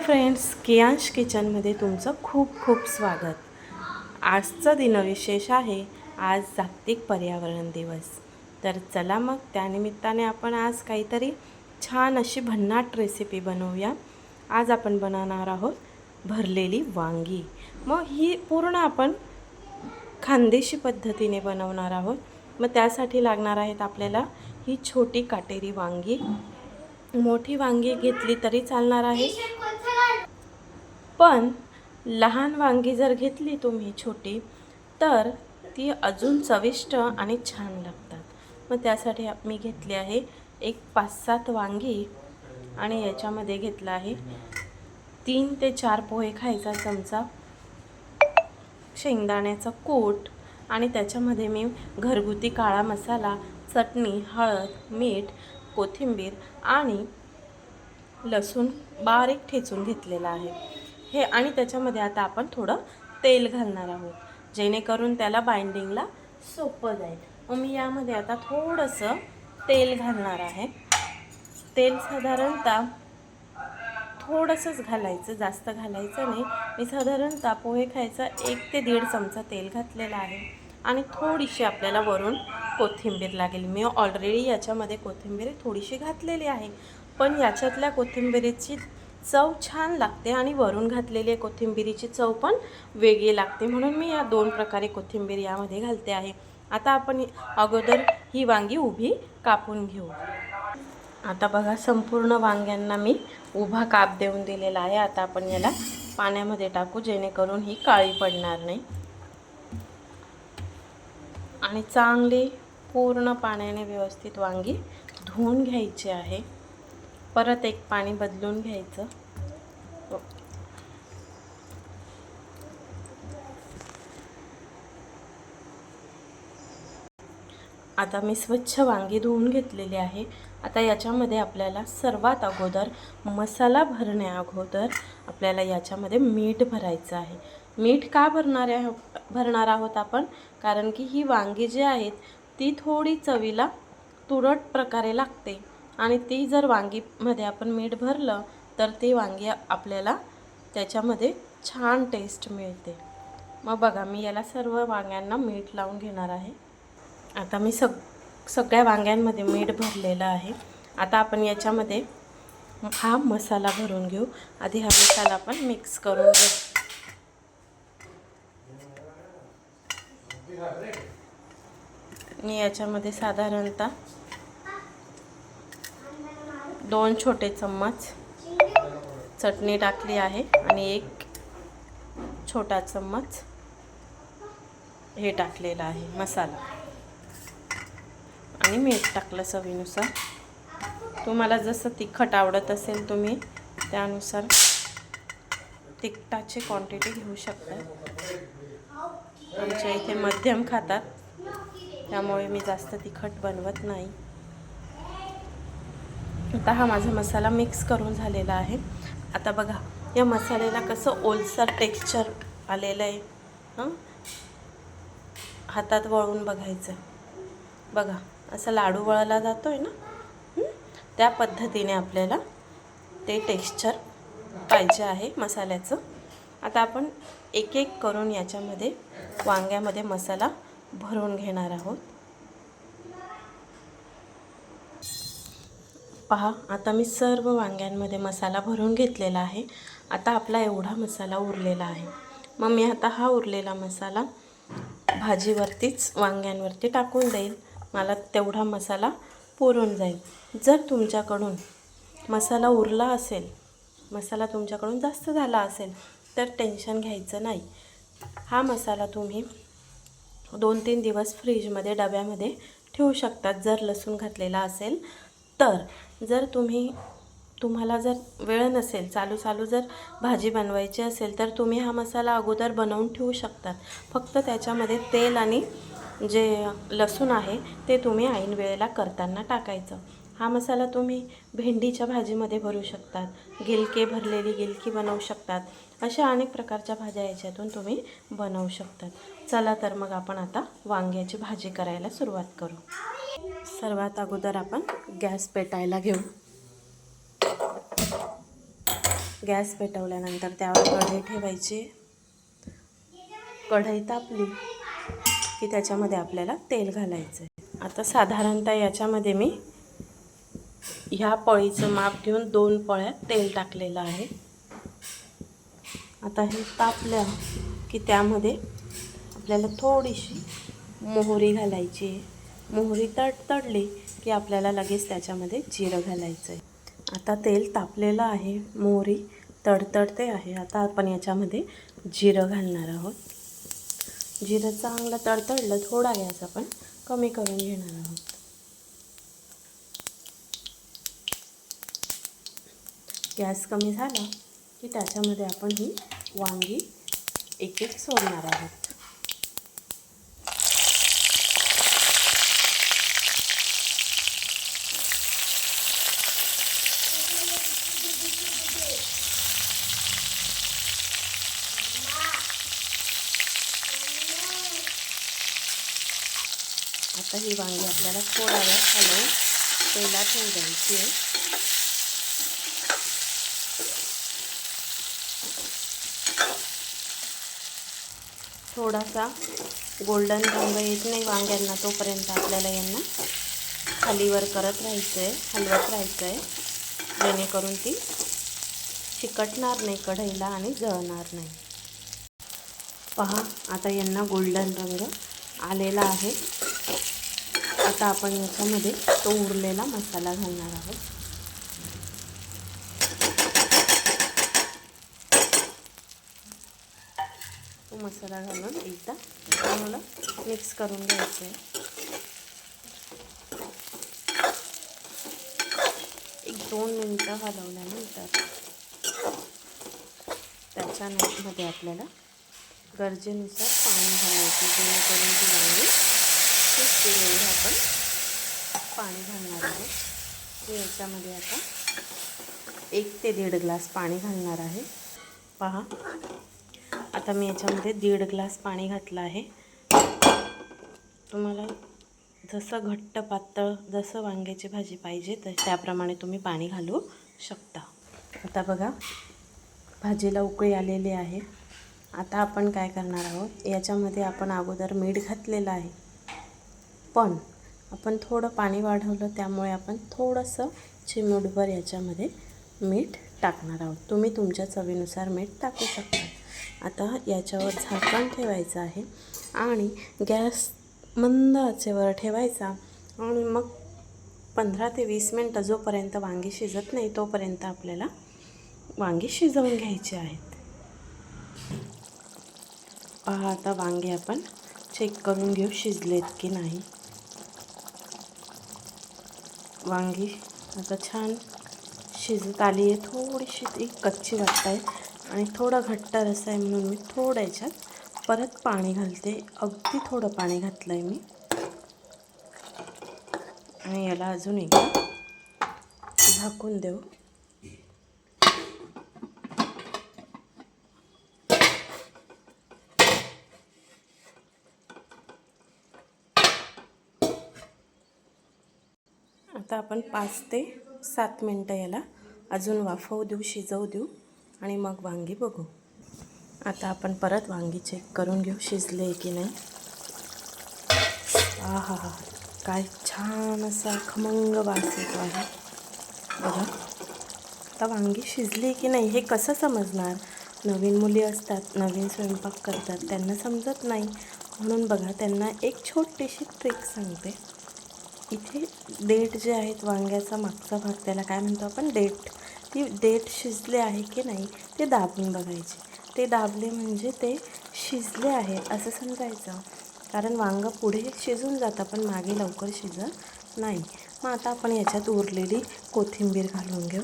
Friends, Kiyansh किचनमध्ये तुमचं खूप खूप स्वागत. आजचा दिनविशेष आहे, आज जागतिक पर्यावरण दिवस. तर चला मग त्यानिमित्ताने आपण आज काहीतरी छान अशी भन्नाट रेसिपी बनवूया. आज आपण बनवणार आहोत भरलेली वांगी. मग ही पूर्ण आपण खानदेशी पद्धतीने बनवणार आहोत. मग त्यासाठी लागणार आहेत आपल्याला ही छोटी काटेरी वांगी. मोठी वांगी घेतली तरी चालणार आहे, पण लहान वांगी जर घेतली तुम्ही छोटी, तर ती अजून चविष्ट आणि छान लागतात. मग त्यासाठी मी घेतली आहे एक 5-7 वांगी आणि याच्यामध्ये घेतला आहे 3 ते 4 पोहे खायचा चमचा शेंगदाण्याचा कूट आणि त्याच्यामध्ये मी घरगुती काळा मसाला, चटणी, हळद, मीठ, कोथिंबीर आणि लसूण बारीक ठेचून घेतलेला आहे. हे आणि त्याच्यामध्ये आता आपण थोडं तेल घालणार आहोत, जेणेकरून त्याला बाइंडिंगला सोपं जाईल. मग मी यामध्ये आता थोडंसं तेल घालणार आहे. तेल साधारणतः थोडंसंच घालायचं, जास्त घालायचं नाही. मी साधारणतः पोहे खायचा 1 ते 1.5 चमचा तेल घातलेला आहे आणि थोडीशी आपल्याला वरून कोथिंबीर लागेल. मी ऑलरेडी याच्यामध्ये कोथिंबीर थोडीशी घातलेली आहे, पण याच्यातल्या कोथिंबीरीची चव छान लागते आणि वरून घातलेली कोथिंबीरीची चव पण वेगळी लागते, म्हणून मी या 2 प्रकारे कोथिंबीर यामध्ये घालते आहे. आता आपण अगोदर ही वांगी उभी कापून घेऊ. आता बघा, संपूर्ण वांग्यांना मी उभा काप देऊन दिलेला आहे. आता आपण याला पाण्यामध्ये टाकू, जेणेकरून ही काळी पडणार नाही. आणि चांगली पूर्ण पाण्याने व्यवस्थित वांगी धुवून घ्यायची आहे. परत एक पाणी बदलून घ्यायचं. आता मी स्वच्छ वांगी धुवून घेतलेली आहे. आता याच्यामध्ये आपल्याला सर्वात अगोदर मसाला भरण्या अगोदर आपल्याला याच्यामध्ये मीठ भरायचं आहे. मीठ का भरणार आहोत आपण, कारण की ही वांगी जी आहेत ती थोडी चवीला तुरट प्रकारे लागते आणि ती जर वांगीमध्ये आपण मीठ भरलं तर ती वांगी आपल्याला त्याच्यामध्ये छान टेस्ट मिळते. मग बघा, मी याला सर्व वांग्यांना मीठ लावून घेणार आहे. आता मी सगळ्या वांग्यांमध्ये मीठ भरलेलं आहे. आता आपण याच्यामध्ये हा मसाला भरून घेऊ. आधी हा मसाला आपण मिक्स करून घेऊ. मी याच्यामध्ये साधारणतः 2 छोटे चम्मच चटणी टाकली आहे आणि 1 छोटा चम्मच हे टाकलेला आहे मसाला आणि मीठ टाकलं चवीनुसार. तुम्हाला जसं तिखट आवडत असेल तुम्ही त्यानुसार तिखटाची क्वांटिटी घेऊ शकता. आमच्या इथे मध्यम खातात, त्यामुळे मी जास्त तिखट बनवत नाही. आता हा माझा मसाला मिक्स करून झालेला आहे. आता बघा, या मसाल्याला कसं ओलसर टेक्स्चर आलेलं आहे. हातात वळून बघायचं. बघा, असं लाडू वळला जातो आहे ना, त्या पद्धतीने आपल्याला ते टेक्स्चर पाहिजे आहे मसाल्याचं. आता आपण एक एक करून याच्यामध्ये वांग्यामध्ये मसाला भरून घेणार आहोत. पहा, आता मी सर्व वांग्यांमध्ये मसाला भरून घेतलेला आहे. आता आपला एवढा मसाला उरलेला आहे. मग मी आता हा उरलेला मसाला भाजीवरतीच वांग्यांवरती टाकून देईल. मला तेवढा मसाला पुरून जाईल. जर तुमच्याकडून मसाला उरला असेल, मसाला तुमच्याकडून जास्त झाला असेल, तर टेन्शन घ्यायचं नाही. हा मसाला तुम्ही 2-3 दिवस फ्रीजमध्ये डब्यामध्ये ठेवू शकतात, जर लसूण घातलेला असेल तर. जर तुम्हाला जर वेळ नसेल, चालू जर भाजी बनवायची असेल, तर तुम्ही हा मसाला अगोदर बनवून ठेवू शकतात. फक्त त्याच्यामध्ये तेल आणि जे लसूण आहे ते तुम्ही ऐन वेळेला करताना टाकायचं. हा मसाला तुम्ही भेंडीच्या भाजीमध्ये भरू शकतात, भरलेली गिलकी बनवू शकतात. अशा अनेक प्रकारच्या भाज्या याच्यातून तुम्ही बनवू शकतात. चला तर मग आपण आता वांग्याची भाजी करायला सुरुवात करू. सर्वात अगोदर आपण गॅस पेटायला घेऊ. गॅस पेटवल्यानंतर त्यावर कढई ठेवायची. कढई तापली की त्याच्यामध्ये आपल्याला तेल घालायचं आहे. आता साधारणतः याच्यामध्ये मी ह्या पळीचं माप घेऊन 2 पळ्या तेल टाकलेलं आहे. आता हे तापल्या की त्यामध्ये आपल्याला थोडीशी मोहरी घालायची आहे. मोहरी तडतडली की आपल्याला लगेच त्याच्यामध्ये जिरं घालायचं आहे. आता तेल तापलेलं आहे, मोहरी तडतडते आहे. आता आपण याच्यामध्ये जिरं घालणार आहोत. जिरं चांगलं तडतडलं, थोडा गॅस आपण कमी करून घेणार आहोत. गॅस कमी झाला की त्याच्यामध्ये आपण ही वांगी एक एक सोडणार आहोत. आता ही वांगी आपल्याला थोडा वेळ हलवून तेलात ठेवून द्यायची आहे. थोडासा गोल्डन रंग येत नाही वांग्यांना तोपर्यंत आपल्याला यांना खालीवर करत राहायचं आहे, हलवत राहायचं आहे, जेणेकरून ती चिकटणार नाही कढईला आणि जळणार नाही. पहा, आता यांना गोल्डन रंग आलेला आहे. आता आपण याच्यामध्ये तो उरलेला मसाला घालणार आहोत. तो मसाला घालून एकदा चांगलं मिक्स करून घ्यायचं आहे. 1-2 मिनिटं हलवल्यानंतर त्याच्यामध्ये आपल्याला गरजेनुसार पाणी घालायचे, जेणेकरून ती वांगी शिजतील एवढं आपण पाणी घालणार आहोत. मी याच्यामध्ये आता 1 ते 1.5 ग्लास पाणी घालणार आहे. पहा, आता मी याच्यामध्ये 1.5 ग्लास पाणी घातलं आहे. तुम्हाला जसं घट्ट पातळ जसं वांग्याची भाजी पाहिजे तर त्याप्रमाणे तुम्ही पाणी घालू शकता. आता बघा, भाजीला उकळी आलेली आहे. आता आपण काय करणार आहोत, याच्यामध्ये आपण अगोदर मीठ घातलेलं आहे, पण आपण थोडं पाणी वाढवलं, त्यामुळे आपण थोडंसं चिमूटभर याच्यामध्ये मीठ टाकणार आहोत. तुम्ही तुमच्या चवीनुसार मीठ टाकू शकता. आता याच्यावर झाकण ठेवायचं आहे आणि गॅस मंद आचेवर ठेवायचा आणि मग 15 ते 20 मिनटं जोपर्यंत वांगी शिजत नाही तोपर्यंत आपल्याला वांगी शिजवून घ्यायची आहेत. पहा, आता वांगे आपण चेक करून घेऊ शिजलेत की नाही. वांगी आता छान शिजत आली आहे. थोडीशी ती कच्ची वाटत आहे आणि थोडा घट्ट रस्सा आहे, म्हणून मी थोडं याच्यात परत पाणी घालते. अगदी थोडं पाणी घातलं आहे मी आणि याला अजून एकदा झाकून देऊ. आता आपण 5 ते 7 मिनटं याला अजून वाफवू देऊ, शिजवू देऊ आणि मग वांगी बघू. आता आपण परत वांगी चेक करून घेऊ शिजले आहे की नाही. आहा हा, काय छान असा खमंग वास येतो आहे बघा. आता वांगी शिजली की नाही हे कसं समजणार? नवीन मुली असतात, नवीन स्वयंपाक करतात, त्यांना समजत नाही. म्हणून बघा, त्यांना एक छोटीशी ट्रिक सांगते. इथे देठ जे आहेत वांग्याचा मागचा भाग, त्याला काय म्हणतो आपण, देठ. ती देठ शिजले आहे की नाही ते दाबून बघायचे. ते दाबले म्हणजे ते शिजले आहे असं समजायचं. कारण वांगं पुढे शिजून जातं पण मागे लवकर शिजत नाही. मग आता आपण याच्यात उरलेली कोथिंबीर घालून घेऊ.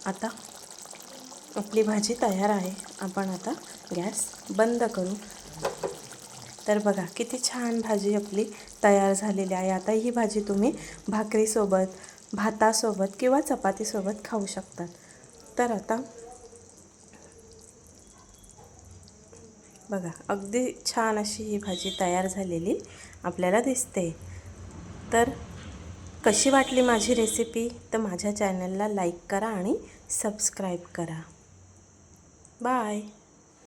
आता आपली भाजी तयार आहे. आपण आता गॅस बंद करू. तर बघा, किती छान भाजी आपली तयार झालेली आहे. आता ही भाजी तुम्ही भाकरीसोबत, भातासोबत किंवा चपातीसोबत खाऊ शकतात. तर आता बघा, अगदी छान अशी ही भाजी तयार झालेली आपल्याला दिसते. तर कशी वाटली माझी रेसिपी तर माझ्या चॅनलला लाईक करा आणि सबस्क्राईब करा. बाय.